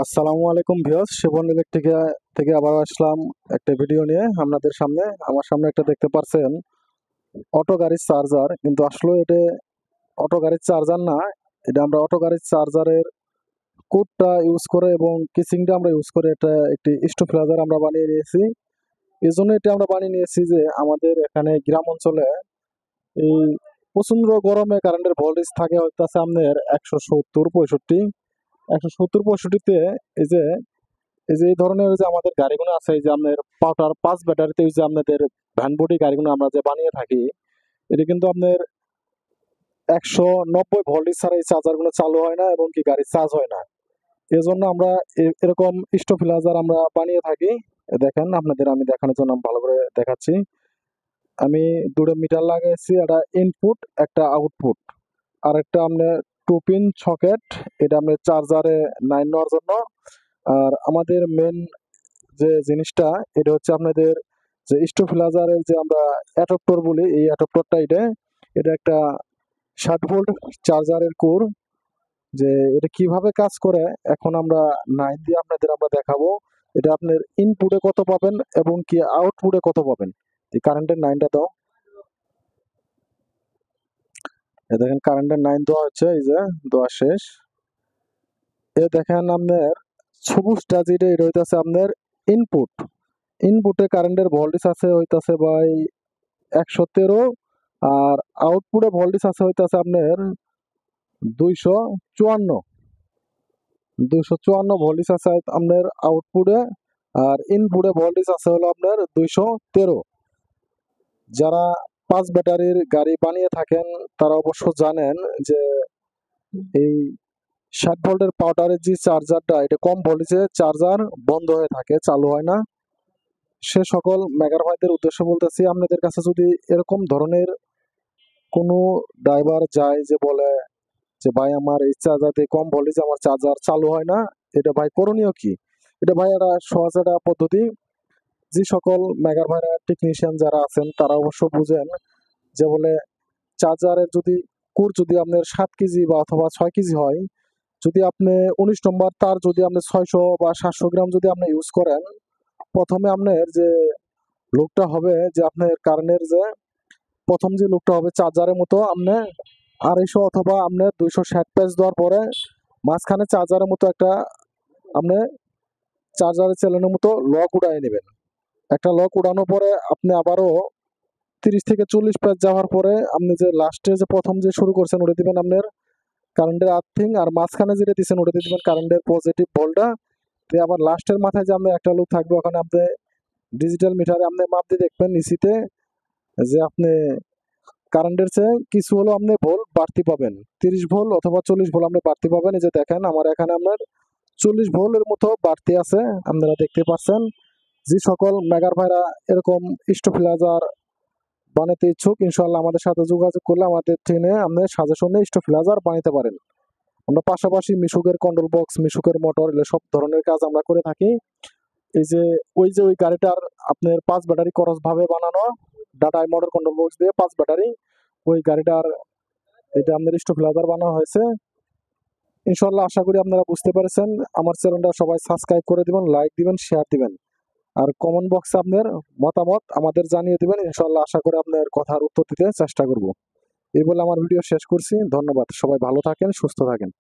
আসসালামু আলাইকুম ভিউয়ার্স, শিবন ইলেকট্রিকা থেকে আবার আসলাম একটা ভিডিও নিয়ে আপনাদের সামনে। আমার সামনে একটা দেখতে পাচ্ছেন অটো গাড়ির চার্জার, কিন্তু আসলে এটা অটো গাড়ির চার্জার না। এটা আমরা অটো গাড়ির চার্জারের কোডটা ইউজ করে এবং কিসিংটা আমরা ইউজ করে এটা একটি স্টেবিলাইজার আমরা বানিয়ে নিয়েছি। এই জন্য এটা আমরা বানিয়ে নিয়েছি যে আমাদের এখানে গ্রাম অঞ্চলে এই প্রচন্ড গরমে কারেন্টের ভোল্টেজ থাকে হয়তো আছে আপনার 170-65। এই যে এই ধরনের যে আমাদের গাড়িগুলো আছে, এই যে আপনার পাউডার 5 ব্যাটারিতে যে আপনাদের ভ্যান বডি গাড়িগুলো আমরা যে বানিয়ে থাকি, এটা কিন্তু আপনার 190 ভোল্টেজ ছাড়া এই চার্জার গুলো চালু হয় না এবং কি গাড়ি চার্জ হয় না। এই জন্য আমরা এরকম স্টেবিলাইজার আমরা বানিয়ে থাকি। দেখেন, আপনাদের আমি দেখানোর জন্য ভালো করে দেখাচ্ছি। আমি দুটো মিটার লাগিয়েছি, একটা ইনপুট একটা আউটপুট, আর একটা আপনার 2 পিন সকেট, এটা আপনার চার্জারে নাইন নেওয়ার জন্য। আর আমাদের মেন যে জিনিসটা, এটা হচ্ছে আপনাদের যে স্টেবিলাইজারের যে আমরা অ্যাডাপ্টর বলি, এই অ্যাডাপ্টরটা এটা একটা 60 ভোল্ট চার্জারের কোর। যে এটা কিভাবে কাজ করে এখন আমরা নাইন দিয়ে আমরা দেখাবো। এটা আপনার ইনপুটে কত পাবেন এবং কি আউটপুটে কত পাবেন। এই কারেন্টের নাইনটা দাও। দেখেন কারেন্টের নাইন দেওয়া হচ্ছে, এই যে দেওয়া শেষ। দেখেন আপনার সবুজটা যেটা, এটা হইতেছে আপনার ইনপুট। ইনপুটে কারেন্টের ভোল্টেজ আছে হইতাছে ভাই 113, আর আউটপুটে ভোল্টেজ আছে হইতাছে আপনার 254। 254 ভোল্টেজ আছে আপনার আউটপুটে, আর ইনপুটে ভোল্টেজ আছে হলো আপনার 213। যারা 5 ব্যাটারির গাড়ি বানিয়ে থাকেন তারা অবশ্য জানেন যে এই 60 ভোল্টের পাউডারের যে চার্জারটা, এটা কম ভোল্টেজে চার্জার বন্ধ হয়ে থাকে, চালু হয় না। সে সকল মেগার ভাইদের উদ্দেশ্য বলতেছি, আপনাদের কাছে যদি এরকম ধরনের কোনো ড্রাইভার যায় যে বলে যে ভাই আমার এই চার্জার দিয়ে কম ভোল্টেজে আমার চার্জার চালু হয় না, এটা ভাই করণীয় কি? এটা ভাই একটা সহজ একটা পদ্ধতি। যে সকল মেগার ভাইরা টেকনিশিয়ান যারা আছেন তারা অবশ্য বুঝেন যে বলে চার্জারের যদি কুর যদি আপনার 7 কেজি বা অথবা 6 কেজি হয়, যদি আপনি 19 নম্বর তার যদি আপনি 600 বা 700 গ্রাম যদি আপনি ইউজ করেন, প্রথমে আপনার যে লোকটা হবে যে আপনার কারেন্টের যে প্রথম যে লোকটা হবে চার্জারের মতো আপনি 250 অথবা আপনার 260 পেজ দেওয়ার পরে মাঝখানে চার্জারের মতো একটা আপনি চার্জারের চ্যানেলের মতো লক উড়াই নেবেন। একটা লক উড়ানোর পরে আপনি আবারও 30 থেকে 40 পেজ যাওয়ার পরে আপনি যে লাস্টে যে প্রথম যে শুরু করছেন ওটা দিবেন আপনার কারেন্টের আর্থিং, আর মাঝখানে যেটা দিচ্ছেন ওটা দিবেন কারেন্টের পজিটিভ ভোল্টটা দিয়ে। আবার লাস্টের মাথায় যে আপনার একটা লুপ থাকবে, ওখানে আপনি ডিজিটাল মিটারে আপনি মাপ দিয়ে দেখবেন নিচিতে যে আপনি কারেন্টের চেয়ে কিছু হলো আপনি ভোল্ট বাড়তি পাবেন, 30 ভোল্ট অথবা 40 ভোল্ট আপনি বাড়তি পাবেন। এই যে দেখেন আমার এখানে আপনার 40 ভোল্টের মতো বাড়তি আছে, আপনারা দেখতে পাচ্ছেন। যে সকল মেগার ভাইরা এরকম স্টেবিলাইজার বানাতে ইচ্ছুক, ইনশাল্লাহ আমাদের সাথে যোগাযোগ করলে আমাদের ট্রেনে আপনি সাজেশনে স্টেবিলাইজার বানাতে পারেন। আমরা পাশাপাশি মিশুকের কন্ট্রোল বক্স, মিশুকের মোটর, এগুলো সব ধরনের কাজ আমরা করে থাকি। এই যে ওই গাড়িটার আপনার 5 ব্যাটারি খরচ ভাবে বানানো, ডাটা মোটর কন্ট্রোল বক্স দিয়ে 5 ব্যাটারি, ওই গাড়িটার এটা আপনার স্টেবিলাইজার বানানো হয়েছে। ইনশাল্লাহ আশা করি আপনারা বুঝতে পেরেছেন। আমার চ্যানেলটা সবাই সাবস্ক্রাইব করে দিবেন, লাইক দিবেন, শেয়ার দিবেন, আর কমেন্ট বক্সে আপনার মতামত আমাদের জানিয়ে দিবেন। ইনশাল্লাহ আশা করি আপনার কথার উত্তর দিতে চেষ্টা করব। এই বলে আমার ভিডিও শেষ করছি। ধন্যবাদ, সবাই ভালো থাকেন, সুস্থ থাকেন।